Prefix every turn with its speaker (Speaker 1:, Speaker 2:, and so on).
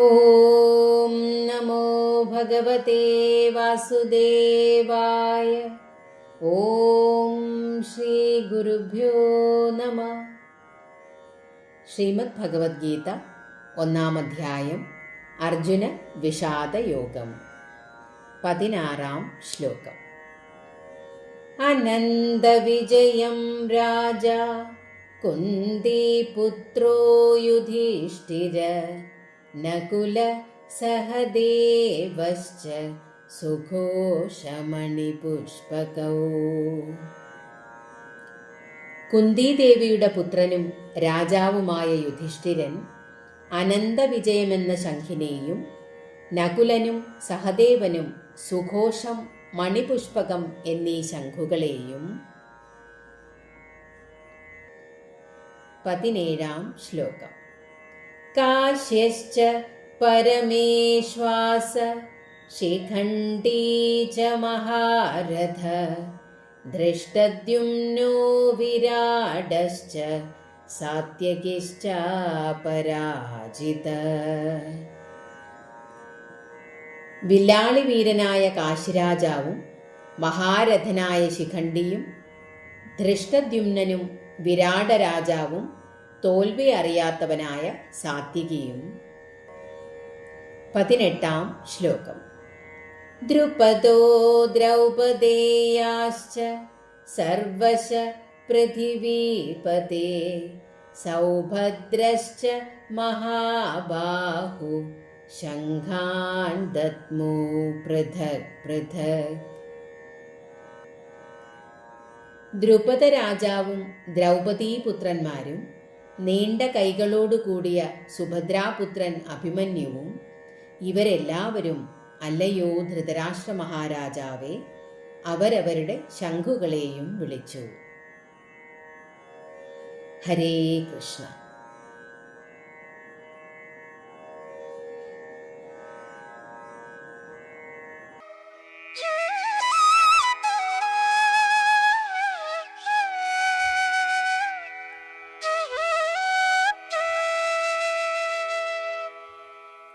Speaker 1: ഓം നമോ ഭഗവതേ വാസുദേവായ. ഓം ശ്രീ ഗുരുഭ്യോ നമഃ. ശ്രീമദ് ഭഗവത്ഗീത 1-ാം അധ്യായം അർജുന വിഷാദയോഗം. 16-ാം ശ്ലോകം. അനന്തവിജയം രാജാ കുന്തിപുത്രോ യുധിഷ്ഠിര നകുല സഹദേവശ്ച സുഘോഷമണിപുഷ്പകൗ. കുന്തിദേവിയുടെ പുത്രനും രാജാവുമായ യുധിഷ്ഠിരൻ അനന്തവിജയമെന്ന ശംഖിനെയും നകുലനും സഹദേവനും സുഘോഷം, മണിപുഷ്പകം എന്നീ ശംഖുകളെയും. 17-ാം ശ്ലോകം. കാശ്യശ്ച പരമേശ്വാസ ശിഖണ്ഡീ ച മഹാരഥ ധൃഷ്ടദ്യുമ്നോ വിരാടശ്ച സാത്യകിശ്ചാപരാജിത. വില്ലാളി വീരനായ കാശിരാജാവും മഹാരഥനായ ശിഖണ്ഡിയും ധൃഷ്ടദ്യുമ്നനും വിരാടരാജാവും തോൽവി അറിയാത്തവനായ സാത്യകിയും. 18-ാം ശ്ലോകം. ദ്രുപദോ ദ്രൗപദേയാശ്ച സർവശ പൃഥിവീപതേ സൗഭദ്രശ്ച മഹാബാഹു ശംഖാൻ ദദ്മു പൃഥക് പൃഥക്. ദ്രുപദ രാജാവും ദ്രൗപദീപുത്രന്മാരും നീണ്ട കൈകളോടുകൂടിയ സുഭദ്രാപുത്രൻ അഭിമന്യുവും ഇവരെല്ലാവരും, അല്ലയോ ധൃതരാഷ്ട്ര മഹാരാജാവേ, അവരവരുടെ ശംഖുകളെയും വിളിച്ചു. ഹരേ കൃഷ്ണ.